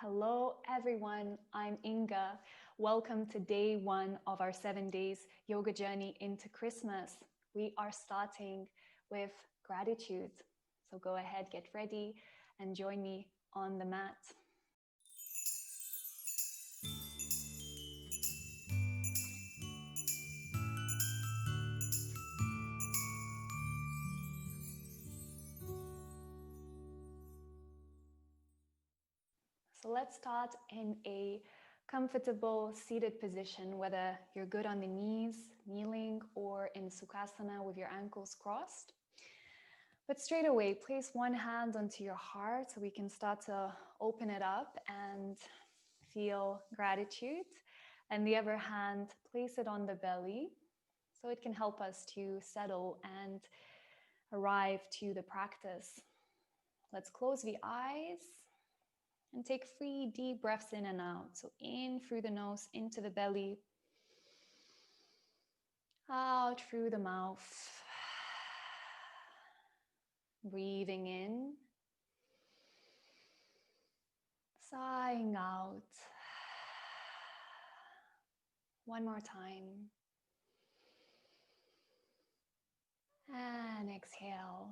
Hello, everyone. I'm Inga. Welcome to day one of our 7 days yoga journey into Christmas. We are starting with gratitude. So go ahead, get ready, and join me on the mat. So let's start in a comfortable seated position, whether you're good on the knees, kneeling, or in Sukhasana with your ankles crossed. But straight away, place one hand onto your heart so we can start to open it up and feel gratitude. And the other hand, place it on the belly so it can help us to settle and arrive to the practice. Let's close the eyes and take 3 deep breaths in and out. So in through the nose, into the belly, out through the mouth. Breathing in, sighing out. One more time. And exhale.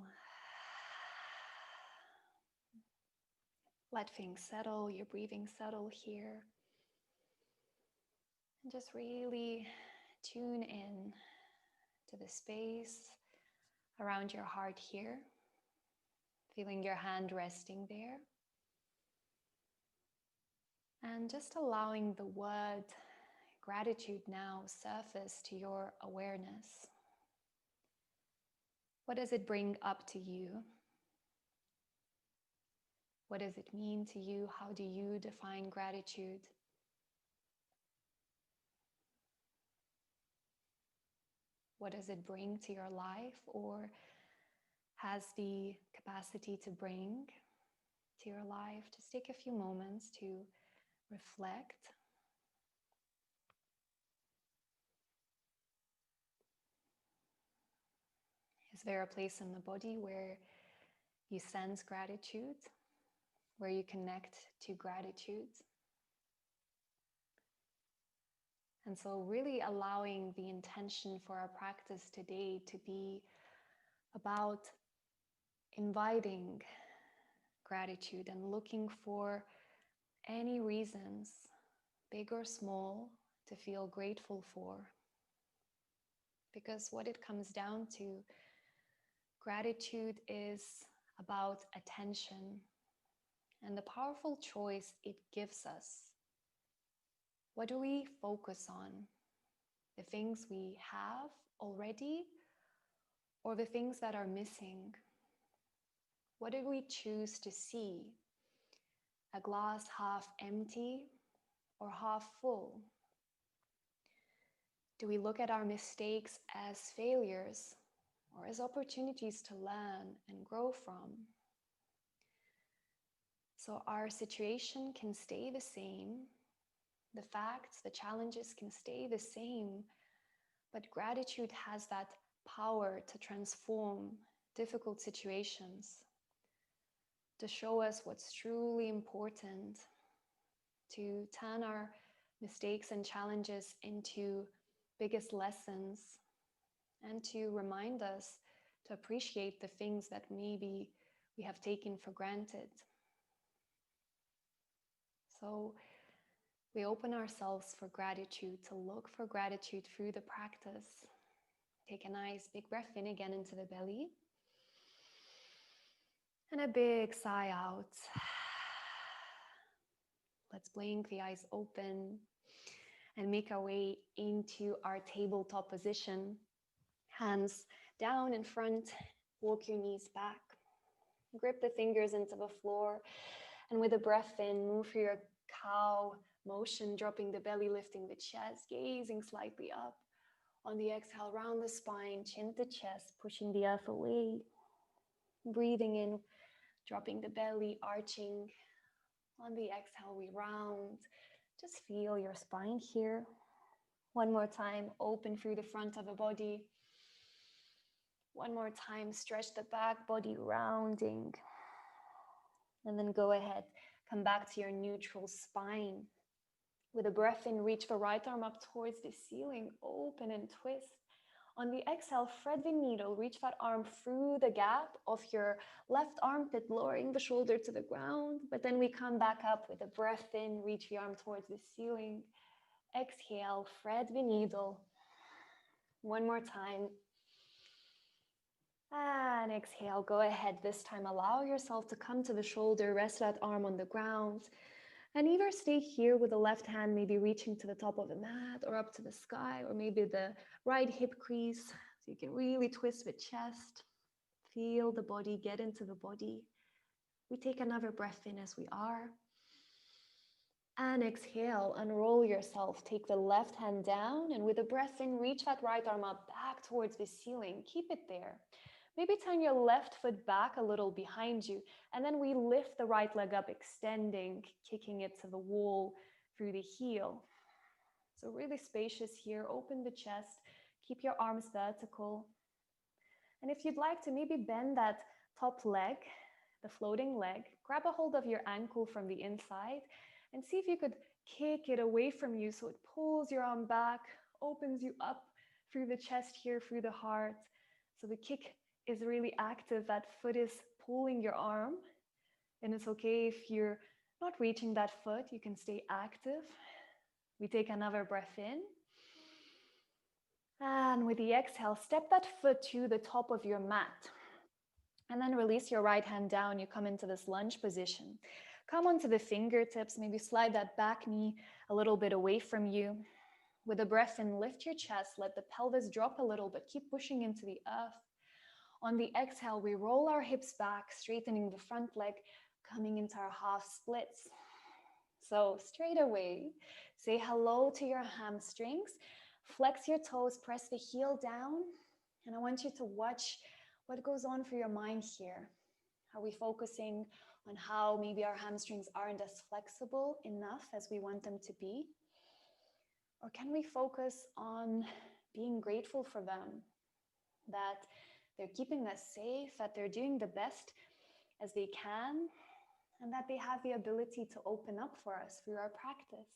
Let things settle, your breathing settle here. And just really tune in to the space around your heart here. Feeling your hand resting there. And just allowing the word gratitude now surface to your awareness. What does it bring up to you? What does it mean to you? How do you define gratitude? What does it bring to your life or has the capacity to bring to your life? Just take a few moments to reflect. Is there a place in the body where you sense gratitude, where you connect to gratitude? And so really allowing the intention for our practice today to be about inviting gratitude and looking for any reasons, big or small, to feel grateful for. Because what it comes down to, gratitude is about attention and the powerful choice it gives us. What do we focus on? The things we have already or the things that are missing? What do we choose to see? A glass half empty or half full? Do we look at our mistakes as failures or as opportunities to learn and grow from? So our situation can stay the same. The facts, the challenges can stay the same, but gratitude has that power to transform difficult situations, to show us what's truly important, to turn our mistakes and challenges into biggest lessons, and to remind us to appreciate the things that maybe we have taken for granted. So we open ourselves for gratitude, to look for gratitude through the practice. Take a nice big breath in again into the belly. And a big sigh out. Let's blink the eyes open and make our way into our tabletop position. Hands down in front, walk your knees back. Grip the fingers into the floor. And with a breath in, move through your cow motion, dropping the belly, lifting the chest, gazing slightly up. On the exhale, round the spine, chin to chest, pushing the earth away. Breathing in, dropping the belly, arching. On the exhale, we round. Just feel your spine here. One more time, open through the front of the body. One more time, stretch the back body, rounding. And then go ahead, Come back to your neutral spine. With a breath in, reach the right arm up towards the ceiling, open and twist. On the exhale, thread the needle, reach that arm through the gap of your left armpit, lowering the shoulder to the ground. But then we come back up with a breath in, reach the arm towards the ceiling. Exhale, thread the needle. One more time. And exhale, go ahead. This time, allow yourself to come to the shoulder, rest that arm on the ground. And either stay here with the left hand, maybe reaching to the top of the mat or up to the sky, or maybe the right hip crease. So you can really twist the chest. Feel the body, get into the body. We take another breath in as we are. And exhale, unroll yourself. Take the left hand down, and with a breath in, reach that right arm up back towards the ceiling. Keep it there. Maybe turn your left foot back a little behind you, and then we lift the right leg up, extending, kicking it to the wall through the heel. So really spacious here. Open the chest. Keep your arms vertical. And if you'd like to, maybe bend that top leg, the floating leg. Grab a hold of your ankle from the inside and see if you could kick it away from you so it pulls your arm back, opens you up through the chest here, through the heart. So the kick is really active. That foot is pulling your arm. And it's okay if you're not reaching that foot, you can stay active. We take another breath in. And with the exhale, step that foot to the top of your mat. And then release your right hand down. You come into this lunge position. Come onto the fingertips, maybe slide that back knee a little bit away from you. With a breath in, lift your chest, let the pelvis drop a little, but keep pushing into the earth. On the exhale, we roll our hips back, straightening the front leg, coming into our half splits. So straight away, say hello to your hamstrings. Flex your toes, press the heel down. And I want you to watch what goes on for your mind here. Are we focusing on how maybe our hamstrings aren't as flexible enough as we want them to be? Or can we focus on being grateful for them, that they're keeping us safe, that they're doing the best as they can, and that they have the ability to open up for us through our practice?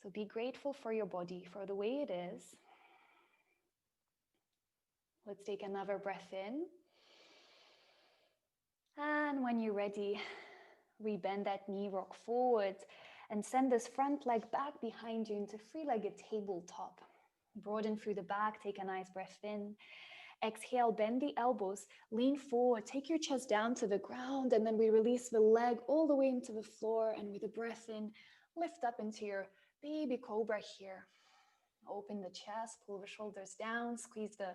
So be grateful for your body, for the way it is. Let's take another breath in. And when you're ready, rebend that knee, rock forward, and send this front leg back behind you into three-legged tabletop. Broaden through the back, take a nice breath in. Exhale, bend the elbows, lean forward, take your chest down to the ground, and then we release the leg all the way into the floor, and with a breath in, lift up into your baby cobra here. Open the chest, pull the shoulders down, squeeze the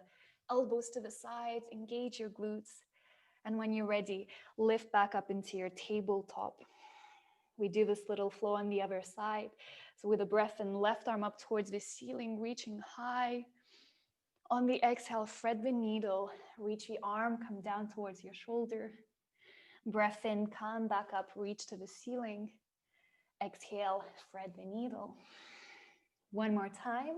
elbows to the sides, engage your glutes. And when you're ready, lift back up into your tabletop. We do this little flow on the other side. So with a breath in, left arm up towards the ceiling, reaching high. On the exhale, thread the needle, reach the arm, come down towards your shoulder. Breath in, come back up, reach to the ceiling. Exhale, thread the needle. One more time.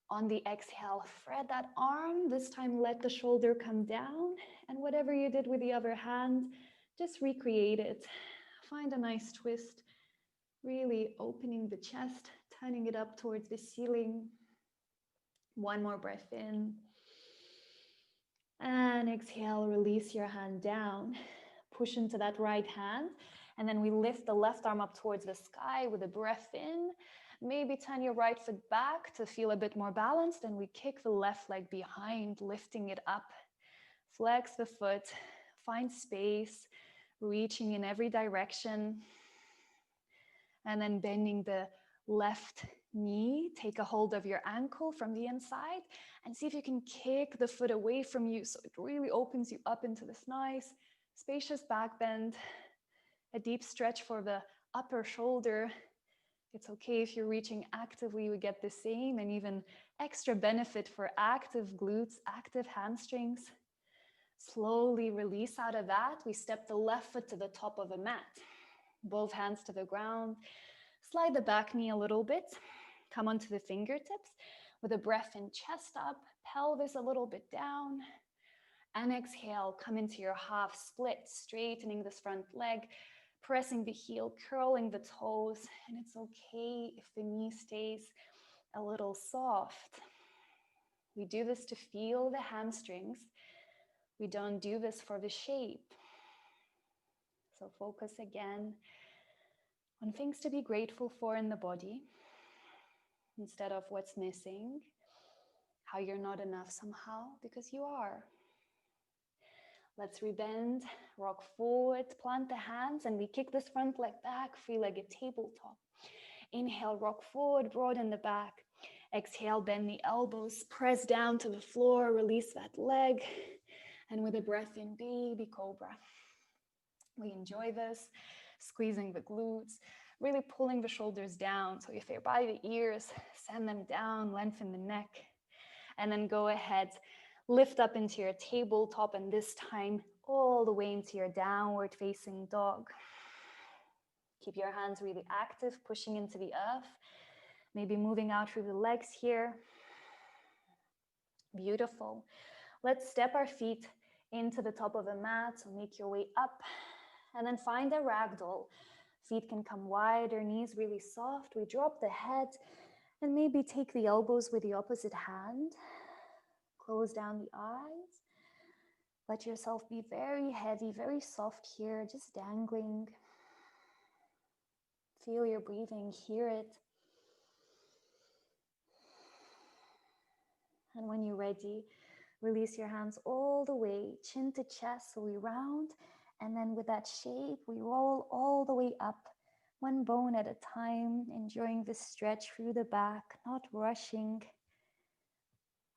On the exhale, thread that arm. This time, let the shoulder come down. And whatever you did with the other hand, just recreate it. Find a nice twist, really opening the chest, turning it up towards the ceiling. One more breath in. And exhale, release your hand down. Push into that right hand. And then we lift the left arm up towards the sky with a breath in. Maybe turn your right foot back to feel a bit more balanced. And we kick the left leg behind, lifting it up. Flex the foot, find space, reaching in every direction. And then bending the left knee, take a hold of your ankle from the inside and see if you can kick the foot away from you so it really opens you up into this nice, spacious back bend. A deep stretch for the upper shoulder. It's okay if you're reaching actively, we get the same and even extra benefit for active glutes, active hamstrings. Slowly release out of that. We step the left foot to the top of the mat. Both hands to the ground. Slide the back knee a little bit. Come onto the fingertips with a breath in, chest up, pelvis a little bit down. And exhale, come into your half split, straightening this front leg, pressing the heel, curling the toes. And it's okay if the knee stays a little soft. We do this to feel the hamstrings. We don't do this for the shape. So focus again on things to be grateful for in the body instead of what's missing, how you're not enough somehow, because you are. Let's rebend, rock forward, plant the hands, and we kick this front leg back, three-legged tabletop. Inhale, rock forward, broaden the back. Exhale, bend the elbows, press down to the floor, release that leg. And with a breath in, baby cobra. We enjoy this, squeezing the glutes, really pulling the shoulders down. So if they're by the ears, send them down, lengthen the neck. And then go ahead, lift up into your tabletop, and this time all the way into your downward facing dog. Keep your hands really active, pushing into the earth, maybe moving out through the legs here. Beautiful. Let's step our feet into the top of the mat, so make your way up, and then find a ragdoll. Feet can come wider, knees really soft. We drop the head, and maybe take the elbows with the opposite hand. Close down the eyes. Let yourself be very heavy, very soft here, just dangling. Feel your breathing, hear it. And when you're ready, release your hands all the way, chin to chest, so we round. And then with that shape, we roll all the way up, one bone at a time, enjoying this stretch through the back, not rushing.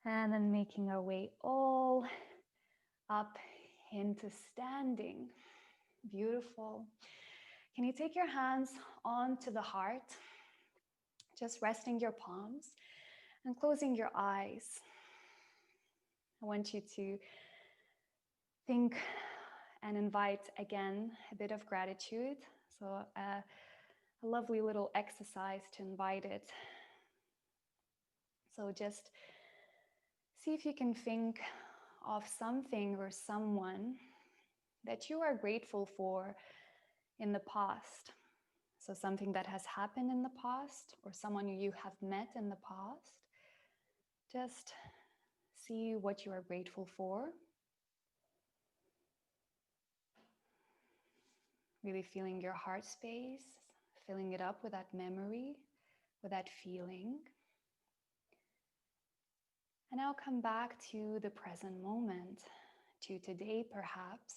And then making our way all up into standing. Beautiful. Can you take your hands onto the heart, just resting your palms and closing your eyes? I want you to think and invite again a bit of gratitude. So a lovely little exercise to invite it. So just see if you can think of something or someone that you are grateful for in the past. So something that has happened in the past, or someone you have met in the past. Just see what you are grateful for. Really feeling your heart space, filling it up with that memory, with that feeling. And now come back to the present moment, to today perhaps.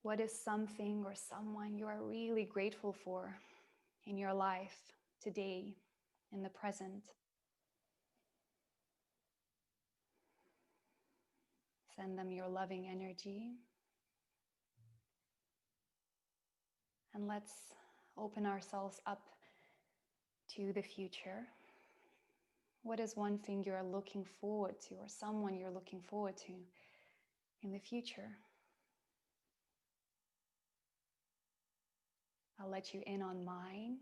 What is something or someone you are really grateful for in your life today, in the present? Send them your loving energy. And let's open ourselves up to the future. What is one thing you are looking forward to, or someone you're looking forward to in the future? I'll let you in on mine.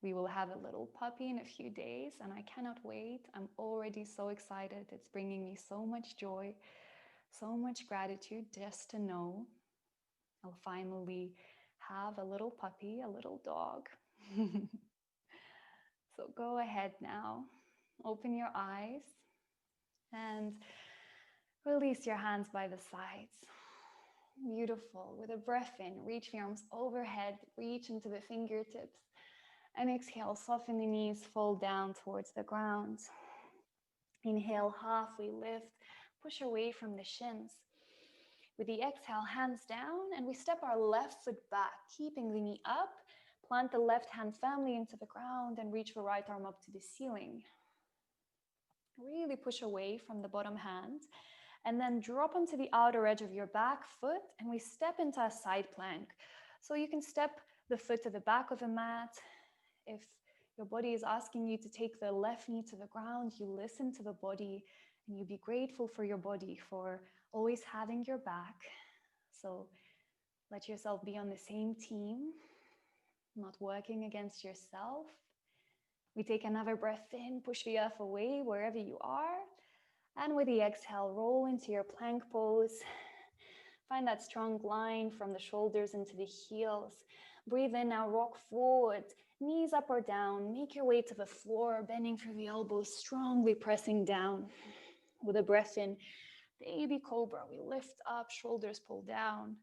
We will have a little puppy in a few days, and I cannot wait. I'm already so excited. It's bringing me so much joy, so much gratitude just to know I'll finally have a little puppy, a little dog. So go ahead now, open your eyes and release your hands by the sides. Beautiful. With a breath in, reach the arms overhead, reach into the fingertips, and exhale, soften the knees, fold down towards the ground. Inhale, halfway lift, push away from the shins. With the exhale, hands down, and we step our left foot back, keeping the knee up. Plant the left hand firmly into the ground and reach the right arm up to the ceiling. Really push away from the bottom hand. And then drop onto the outer edge of your back foot, and we step into a side plank. So you can step the foot to the back of the mat. If your body is asking you to take the left knee to the ground, you listen to the body, and you be grateful for your body for always having your back. So let yourself be on the same team, not working against yourself. We take another breath in, push the earth away wherever you are. And with the exhale, roll into your plank pose. Find that strong line from the shoulders into the heels. Breathe in now, rock forward, knees up or down. Make your way to the floor, bending through the elbows, strongly pressing down. With a breath in, baby cobra. We lift up, shoulders pull down.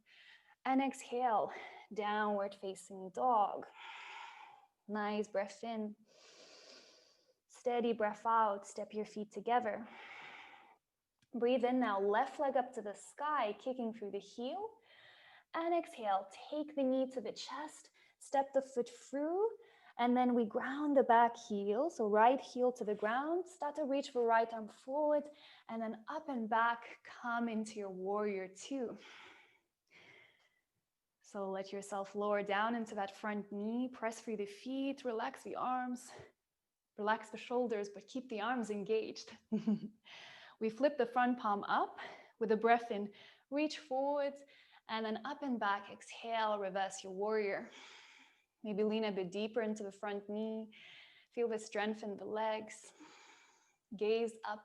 And exhale, downward facing dog. Nice breath in. Steady breath out, step your feet together. Breathe in now, left leg up to the sky, kicking through the heel. And exhale, take the knee to the chest, step the foot through, and then we ground the back heel. So right heel to the ground, start to reach the right arm forward, and then up and back, come into your warrior two. So let yourself lower down into that front knee, press through the feet, relax the arms, relax the shoulders, but keep the arms engaged. We flip the front palm up with a breath in, reach forward, and then up and back, exhale, reverse your warrior. Maybe lean a bit deeper into the front knee, feel the strength in the legs. Gaze up,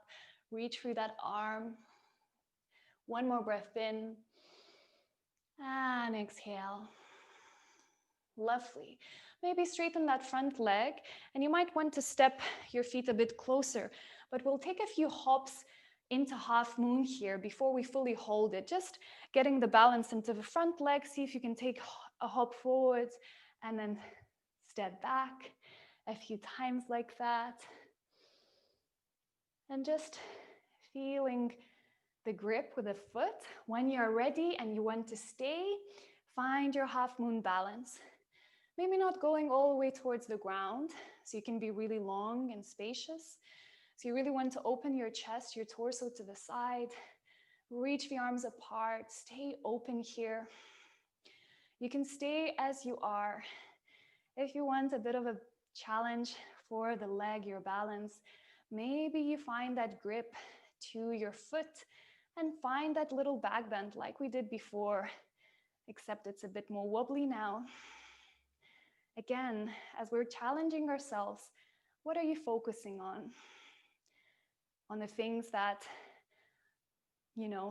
reach through that arm. One more breath in, and exhale. Lovely. Maybe straighten that front leg, and you might want to step your feet a bit closer, but we'll take a few hops into half moon here before we fully hold it. Just getting the balance into the front leg. See if you can take a hop forward and then step back a few times like that. And just feeling the grip with the foot. When you're ready and you want to stay, find your half moon balance. Maybe not going all the way towards the ground, so you can be really long and spacious. So you really want to open your chest, your torso to the side, reach the arms apart, stay open here. You can stay as you are. If you want a bit of a challenge for the leg, your balance, maybe you find that grip to your foot and find that little back bend like we did before, except it's a bit more wobbly now. Again, as we're challenging ourselves, what are you focusing on? On the things that,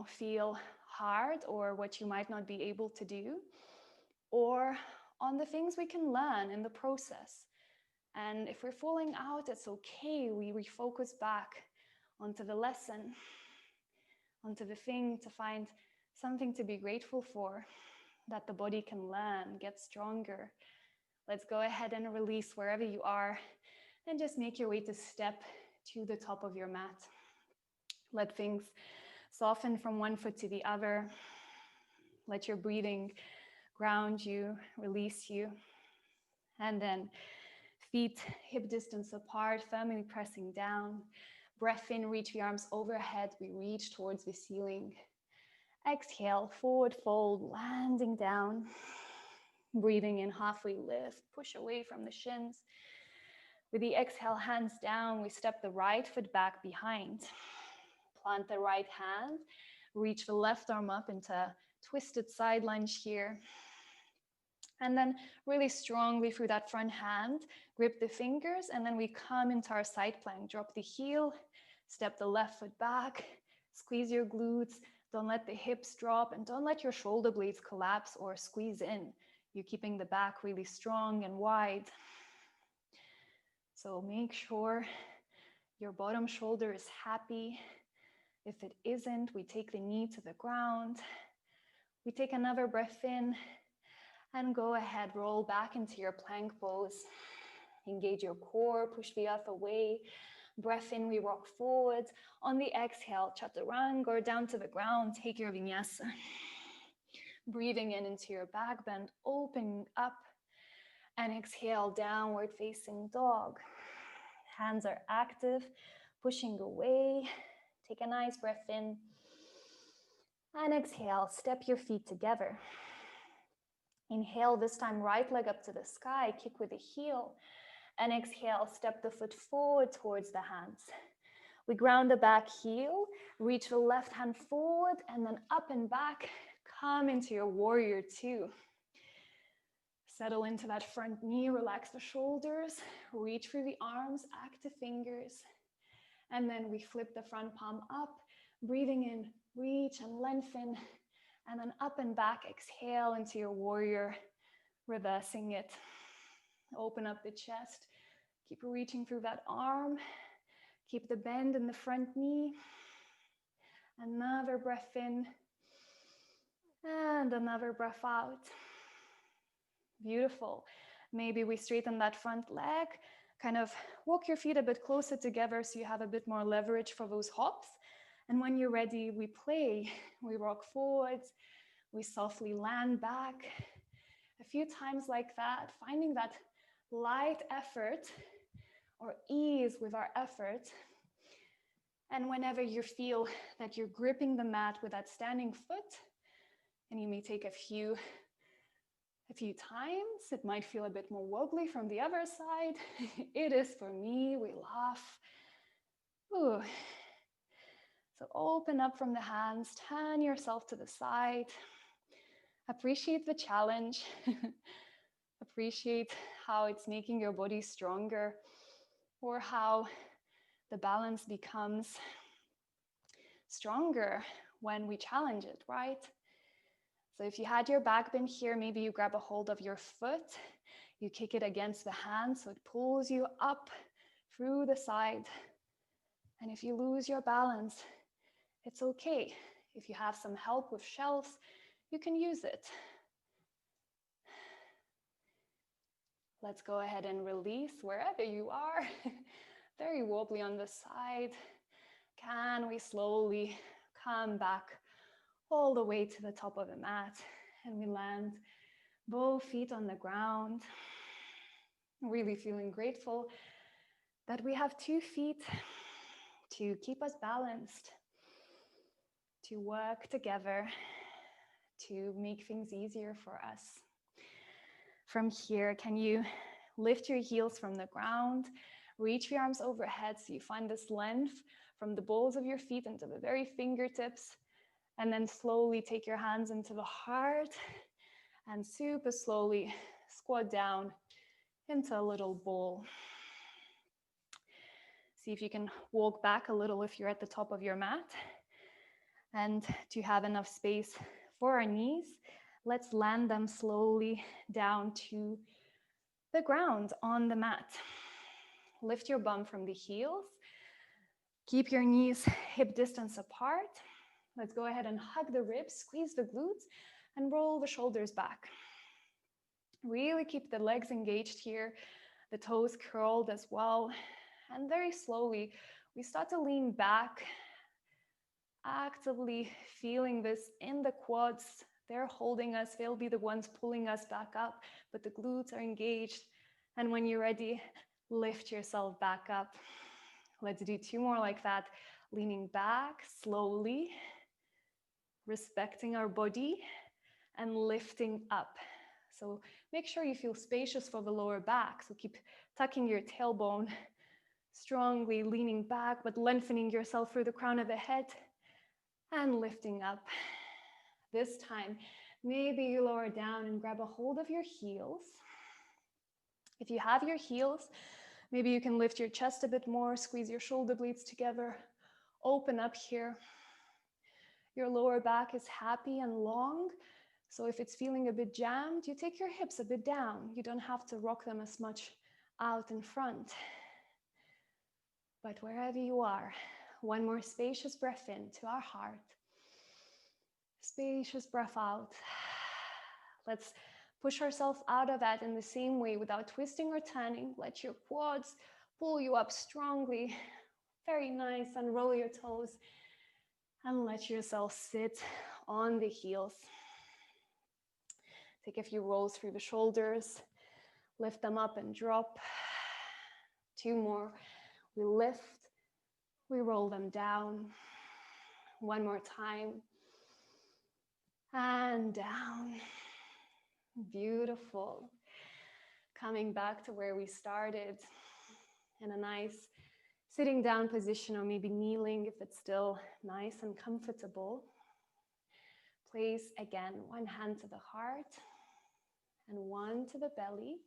feel hard or what you might not be able to do, or on the things we can learn in the process. And if we're falling out, it's okay. We refocus back onto the lesson, onto the thing, to find something to be grateful for, that the body can learn, get stronger. Let's go ahead and release wherever you are and just make your way to step to the top of your mat. Let things soften from one foot to the other. Let your breathing ground you, release you. And then feet hip distance apart, firmly pressing down. Breath in, reach the arms overhead. We reach towards the ceiling. Exhale, forward fold, landing down. Breathing in, halfway lift, push away from the shins. With the exhale, hands down, we step the right foot back behind. Plant the right hand, reach the left arm up into twisted side lunge here. And then really strongly through that front hand, grip the fingers, and then we come into our side plank. Drop the heel, step the left foot back, squeeze your glutes, don't let the hips drop, and don't let your shoulder blades collapse or squeeze in. You're keeping the back really strong and wide. So make sure your bottom shoulder is happy. If it isn't, we take the knee to the ground. We take another breath in and go ahead, roll back into your plank pose. Engage your core, push the earth away. Breath in, we rock forward. On the exhale, chaturanga, or down to the ground, take your vinyasa. Breathing in into your back bend, open up, and exhale, downward facing dog. Hands are active, pushing away. Take a nice breath in, and exhale, step your feet together. Inhale, this time right leg up to the sky, kick with the heel, and exhale, step the foot forward towards the hands. We ground the back heel, reach the left hand forward, and then up and back. Come into your warrior two. Settle into that front knee, relax the shoulders, reach through the arms, active fingers, And then we flip the front palm up, breathing in, reach and lengthen, and then up and back, exhale into your warrior, reversing it. Open up the chest, keep reaching through that arm, keep the bend in the front knee. Another breath in, and another breath out. Beautiful. Maybe we straighten that front leg, kind of walk your feet a bit closer together so you have a bit more leverage for those hops. And when you're ready, we play, we rock forwards, we softly land back. A few times like that, finding that light effort or ease with our effort. And whenever you feel that you're gripping the mat with that standing foot, and you may take a few times, it might feel a bit more wobbly from the other side. It is for me, we laugh. Ooh. So open up from the hands, turn yourself to the side. Appreciate the challenge. Appreciate how it's making your body stronger, or how the balance becomes stronger when we challenge it, right? So if you had your back bend here, maybe you grab a hold of your foot, you kick it against the hand so it pulls you up through the side. And if you lose your balance, it's okay. If you have some help with shelves, you can use it. Let's go ahead and release wherever you are. Very wobbly on the side. Can we slowly come back all the way to the top of the mat, and we land both feet on the ground. Really feeling grateful that we have 2 feet to keep us balanced, to work together, to make things easier for us. From here, can you lift your heels from the ground, reach your arms overhead so you find this length from the balls of your feet into the very fingertips, and then slowly take your hands into the heart and super slowly squat down into a little ball. See if you can walk back a little if you're at the top of your mat. And to have enough space for our knees, let's land them slowly down to the ground on the mat. Lift your bum from the heels. Keep your knees hip distance apart. Let's go ahead and hug the ribs, squeeze the glutes, and roll the shoulders back. Really keep the legs engaged here, the toes curled as well. And very slowly, we start to lean back, actively feeling this in the quads. They're holding us, they'll be the ones pulling us back up, but the glutes are engaged. And when you're ready, lift yourself back up. Let's do 2 more like that. Leaning back slowly, respecting our body, and lifting up. So make sure you feel spacious for the lower back. So keep tucking your tailbone, strongly leaning back, but lengthening yourself through the crown of the head and lifting up. This time, maybe you lower down and grab a hold of your heels. If you have your heels, maybe you can lift your chest a bit more, squeeze your shoulder blades together, open up here. Your lower back is happy and long, so if it's feeling a bit jammed, you take your hips a bit down. You don't have to rock them as much out in front. But wherever you are, 1 more spacious breath in to our heart. Spacious breath out. Let's push ourselves out of that in the same way without twisting or turning. Let your quads pull you up strongly. Very nice. Unroll your toes and let yourself sit on the heels. Take a few rolls through the shoulders. Lift them up and drop. 2 more. We lift. We roll them down. 1 more time. And down. Beautiful. Coming back to where we started in a nice sitting down position, or maybe kneeling if it's still nice and comfortable. Place again 1 hand to the heart and 1 to the belly.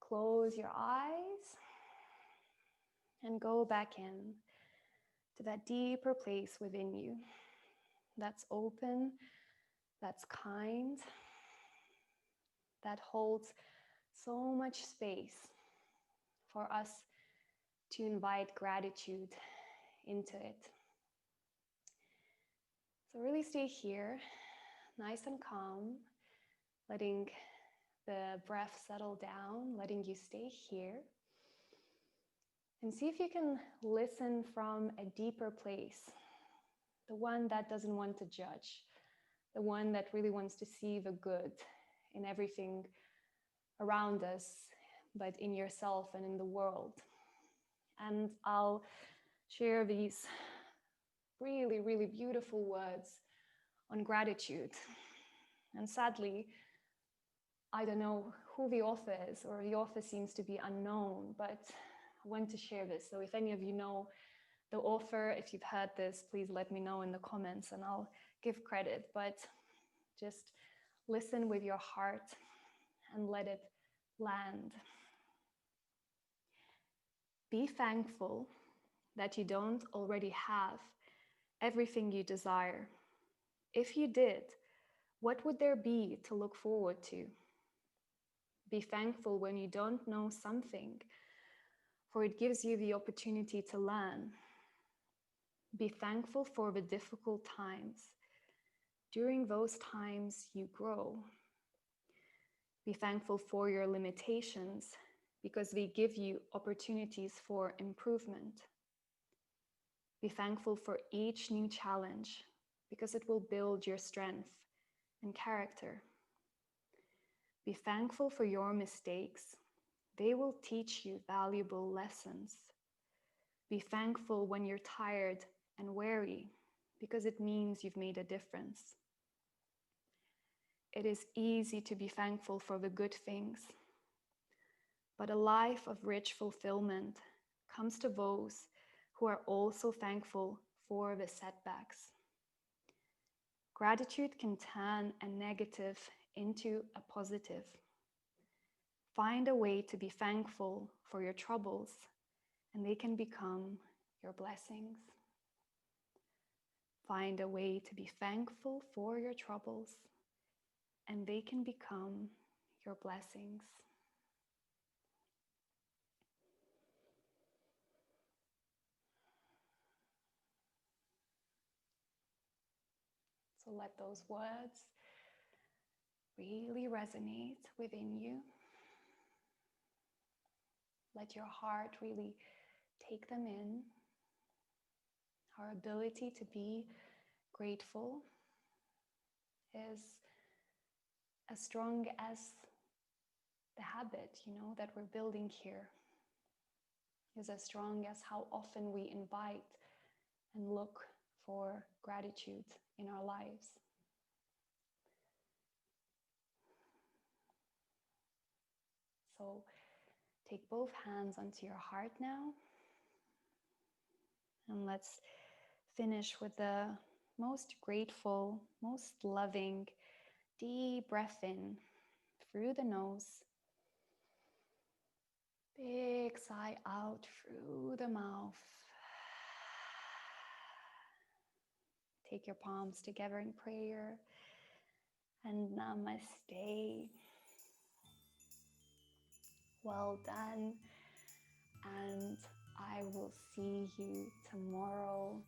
Close your eyes and go back in. to that deeper place within you that's open, that's kind, that holds so much space for us to invite gratitude into it. So really stay here, nice and calm, letting the breath settle down, letting you stay here. And see if you can listen from a deeper place, the one that doesn't want to judge, the one that really wants to see the good in everything around us, but in yourself and in the world. And I'll share these really, really beautiful words on gratitude. And sadly, I don't know who the author is, or the author seems to be unknown, but I want to share this. So if any of you know the author, if you've heard this, please let me know in the comments and I'll give credit. But just listen with your heart and let it land. Be thankful that you don't already have everything you desire. If you did, what would there be to look forward to? Be thankful when you don't know something, for it gives you the opportunity to learn. Be thankful for the difficult times. During those times, you grow. Be thankful for your limitations, because they give you opportunities for improvement. Be thankful for each new challenge, because it will build your strength and character. Be thankful for your mistakes. They will teach you valuable lessons. Be thankful when you're tired and weary, because it means you've made a difference. It is easy to be thankful for the good things, but a life of rich fulfillment comes to those who are also thankful for the setbacks. Gratitude can turn a negative into a positive. Find a way to be thankful for your troubles, and they can become your blessings. Find a way to be thankful for your troubles, and they can become your blessings. So let those words really resonate within you. Let your heart really take them in. Our ability to be grateful is as strong as the habit, that we're building here. Is as strong as how often we invite and look for gratitude in our lives. So take both hands onto your heart now. And let's finish with the most grateful, most loving, deep breath in through the nose. Big sigh out through the mouth. Take your palms together in prayer and namaste. Well done, and I will see you tomorrow.